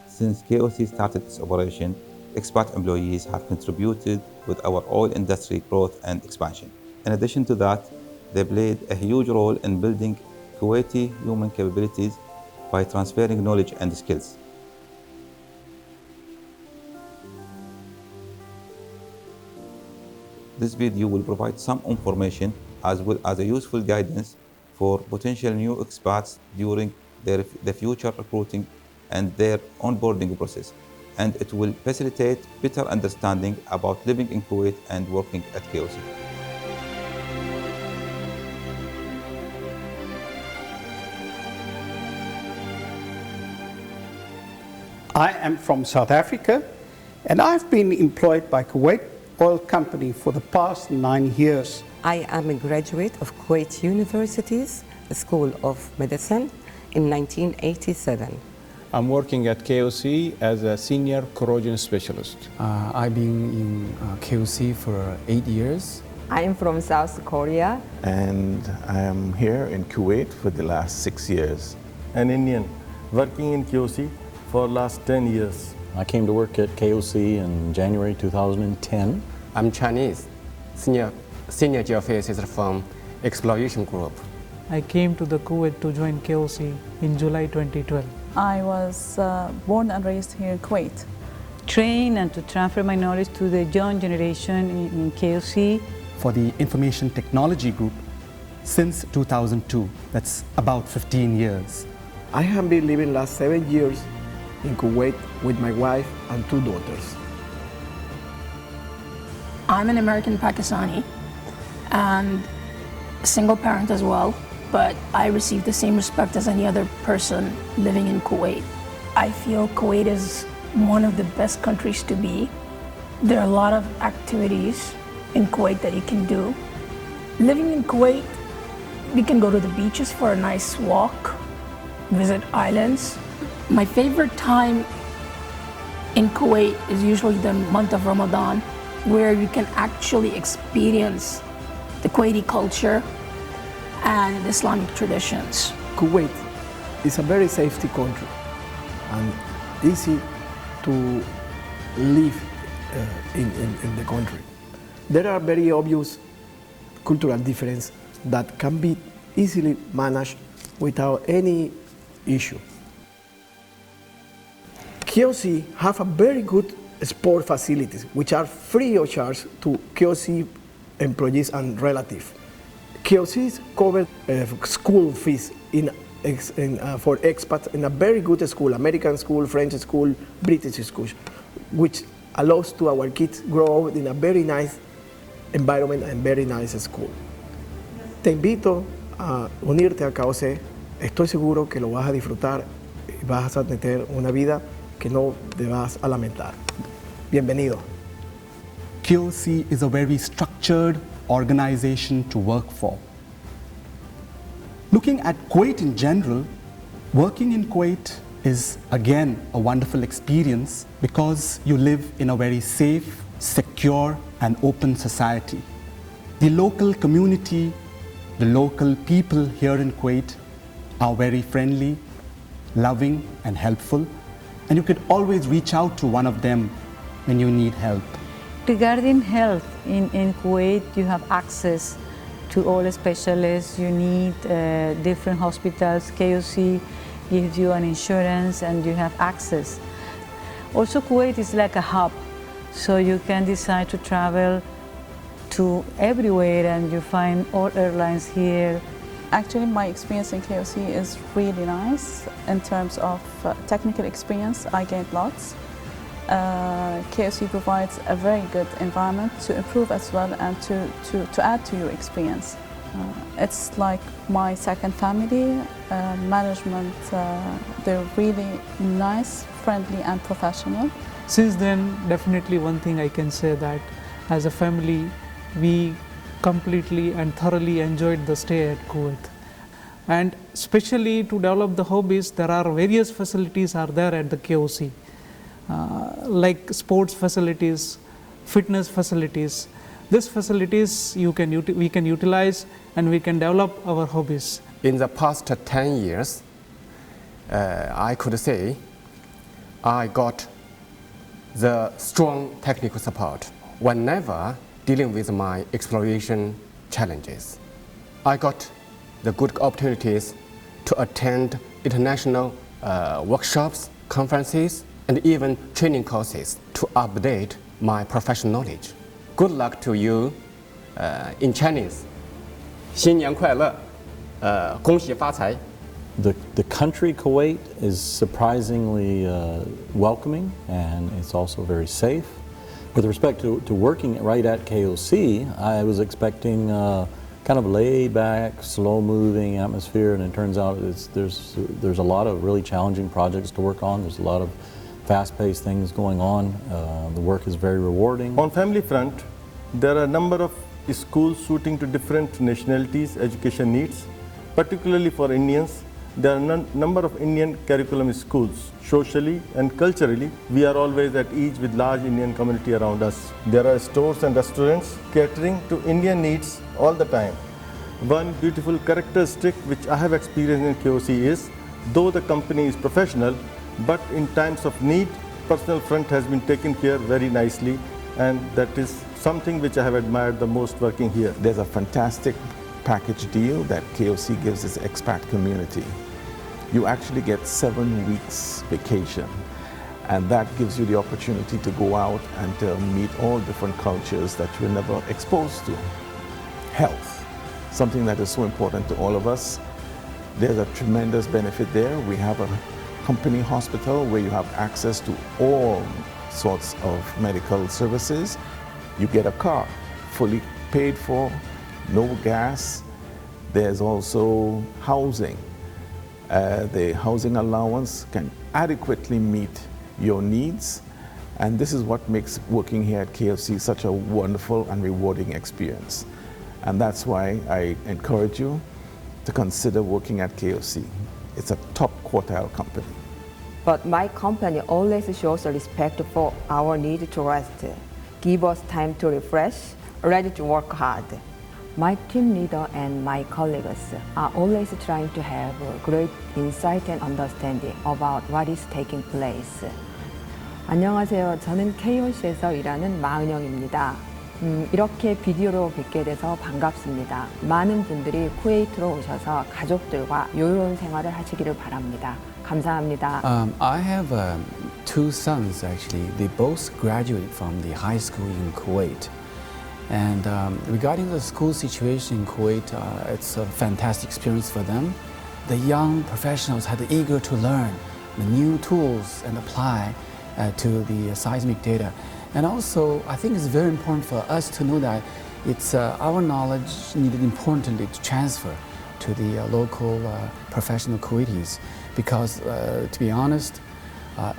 Since KOC started its operation, expat employees have contributed with our oil industry growth and expansion. In addition to that, they played a huge role in building Kuwaiti human capabilities by transferring knowledge and skills. This video will provide some information as well as a useful guidance for potential new expats during the future recruiting and their onboarding process, and it will facilitate better understanding about living in Kuwait and working at KOC. I am from South Africa, and I've been employed by Kuwait Oil Company for the past 9 years. I am a graduate of Kuwait University's School of Medicine in 1987. I'm working at KOC as a senior corrosion specialist. I've been in KOC for 8 years. I am from South Korea. And I am here in Kuwait for the last 6 years. An Indian working in KOC for last 10 years. I came to work at KOC in January 2010. I'm Chinese, senior geophysicist from Exploration Group. I came to the Kuwait to join KOC in July 2012. I was born and raised here in Kuwait. Train and to transfer my knowledge to the young generation in KOC. For the Information Technology Group since 2002, that's about 15 years. I have been living last 7 years in Kuwait with my wife and 2 daughters. I'm an American Pakistani and a single parent as well, but I receive the same respect as any other person living in Kuwait. I feel Kuwait is one of the best countries to be. There are a lot of activities in Kuwait that you can do. Living in Kuwait, we can go to the beaches for a nice walk, visit islands. My favorite time in Kuwait is usually the month of Ramadan, where you can actually experience the Kuwaiti culture and Islamic traditions. Kuwait is a very safety country and easy to live in the country. There are very obvious cultural differences that can be easily managed without any issue. KOC have a very good sport facilities, which are free of charge to KOC employees and relatives. KOC cover school fees for expats in a very good school, American school, French school, British school, which allows to our kids grow up in a very nice environment and very nice school. Te invito a unirte a KOC. Estoy seguro que lo vas a disfrutar y vas a tener una vida que no te vas a lamentar. Bienvenido. KOC is a very structured organization to work for. Looking at Kuwait in general, working in Kuwait is again a wonderful experience because you live in a very safe, secure and open society. The local community, the local people here in Kuwait are very friendly, loving and helpful, and you could always reach out to one of them when you need help. Regarding health, in Kuwait you have access to all the specialists you need, different hospitals. KOC gives you an insurance and you have access. Also Kuwait is like a hub, so you can decide to travel to everywhere and you find all airlines here. Actually, my experience in KOC is really nice. In terms of technical experience, I gained lots. KOC provides a very good environment to improve as well and to add to your experience. It's like my second family. Management, they're really nice, friendly and professional. Since then, definitely one thing I can say that as a family, we completely and thoroughly enjoyed the stay at Kuwait. And especially to develop the hobbies, there are various facilities are there at the KOC, like sports facilities, fitness facilities. These facilities we can utilize and we can develop our hobbies. In the past 10 years, I could say I got the strong technical support whenever dealing with my exploration challenges. I got the good opportunities to attend international workshops, conferences, and even training courses to update my professional knowledge. Good luck to you in Chinese. 新年快乐，恭喜发财。 The country Kuwait is surprisingly welcoming, and it's also very safe. With respect to working right at KOC, I was expecting kind of laid back, slow moving atmosphere, and it turns out there's a lot of really challenging projects to work on. There's a lot of fast-paced things going on. The work is very rewarding. On family front, there are a number of schools suiting to different nationalities' education needs, particularly for Indians. There are a number of Indian curriculum schools. Socially and culturally, we are always at ease with large Indian community around us. There are stores and restaurants catering to Indian needs all the time. One beautiful characteristic which I have experienced in KOC is, though the company is professional, but in times of need, personal front has been taken care very nicely, and that is something which I have admired the most working here. There's a fantastic package deal that KOC gives its expat community. You actually get 7 weeks vacation, and that gives you the opportunity to go out and to meet all different cultures that you're never exposed to. Health, something that is so important to all of us. There's a tremendous benefit there. We have a company hospital where you have access to all sorts of medical services. You get a car, fully paid for, no gas. There's also housing. The housing allowance can adequately meet your needs, and this is what makes working here at KFC such a wonderful and rewarding experience. And that's why I encourage you to consider working at KFC. It's a top quartile company. But my company always shows respect for our need to rest, give us time to refresh, ready to work hard. My team leader and my colleagues are always trying to have great insight and understanding about what is taking place. 안녕하세요. 저는 KOC에서 일하는 마은영입니다. 이렇게 비디오로 뵙게 돼서 반갑습니다. 많은 분들이 쿠웨이트로 오셔서 가족들과 여유로운 생활을 하시기를 바랍니다. 감사합니다. I have 2 sons actually. They both graduated from the high school in Kuwait. And regarding the school situation in Kuwait, it's a fantastic experience for them. The young professionals had eager to learn the new tools and apply to the seismic data. And also, I think it's very important for us to know that it's our knowledge needed importantly to transfer to the local professional Kuwaitis, because to be honest,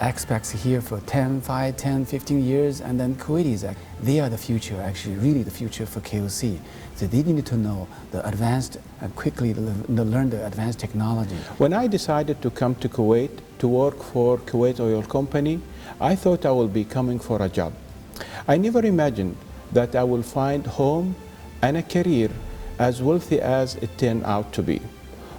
expats here for 5, 10, 15 years, and then Kuwaitis, they are the future, actually, really the future for KOC. So they need to know the advanced, quickly learn the advanced technology. When I decided to come to Kuwait to work for Kuwait Oil Company, I thought I would be coming for a job. I never imagined that I will find home and a career as wealthy as it turned out to be.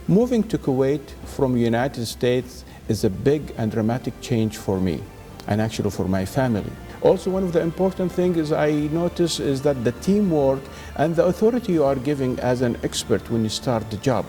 Moving to Kuwait from the United States is a big and dramatic change for me, and actually for my family. Also, one of the important things I notice is that the teamwork and the authority you are giving as an expert when you start the job.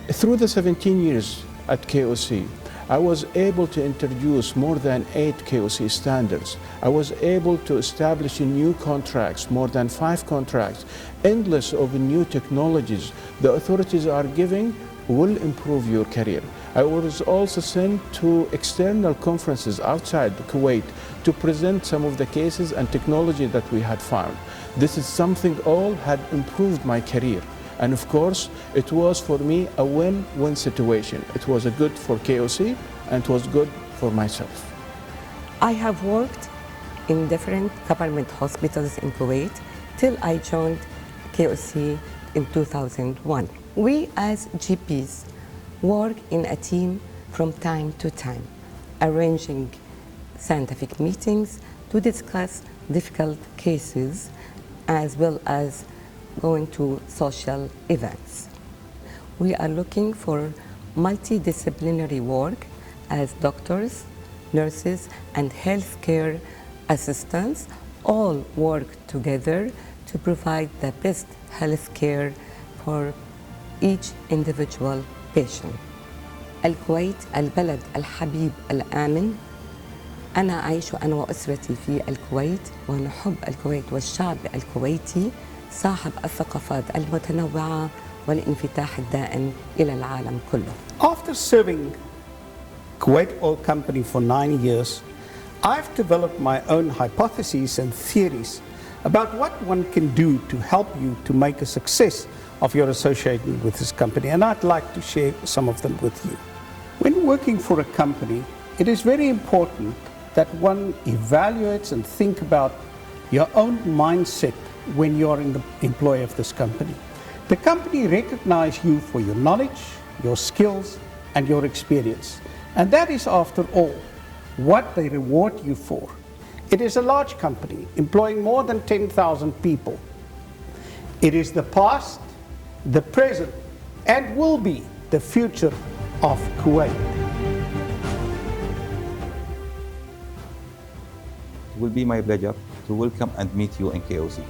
Through the 17 years at KOC, I was able to introduce more than 8 KOC standards. I was able to establish new contracts, more than 5 contracts, endless of new technologies the authorities are giving will improve your career. I was also sent to external conferences outside Kuwait to present some of the cases and technology that we had found. This is something all had improved my career. And of course, it was for me a win-win situation. It was good for KOC and it was good for myself. I have worked in different government hospitals in Kuwait till I joined KOC in 2001. We as GPs work in a team from time to time, arranging scientific meetings to discuss difficult cases as well as going to social events. We are looking for multidisciplinary work as doctors, nurses, and healthcare assistants all work together to provide the best health care for each individual patient. الكويت البلد الحبيب الآمن. أنا أعيش أنا وأسرتي في الكويت ونحب الكويت والشعب الكويتي صاحب الثقافات المتنوعة والانفتاح الدائم إلى العالم كله. After serving Kuwait Oil Company for 9 years, I've developed my own hypotheses and theories about what one can do to help you to make a success of your association with this company, and I'd like to share some of them with you. When working for a company, it is very important that one evaluates and think about your own mindset when you're in the employ of this company. The company recognizes you for your knowledge, your skills, and your experience. And that is, after all, what they reward you for. It is a large company employing more than 10,000 people. It is the past, the present, and will be the future of Kuwait. It will be my pleasure to welcome and meet you in KOC.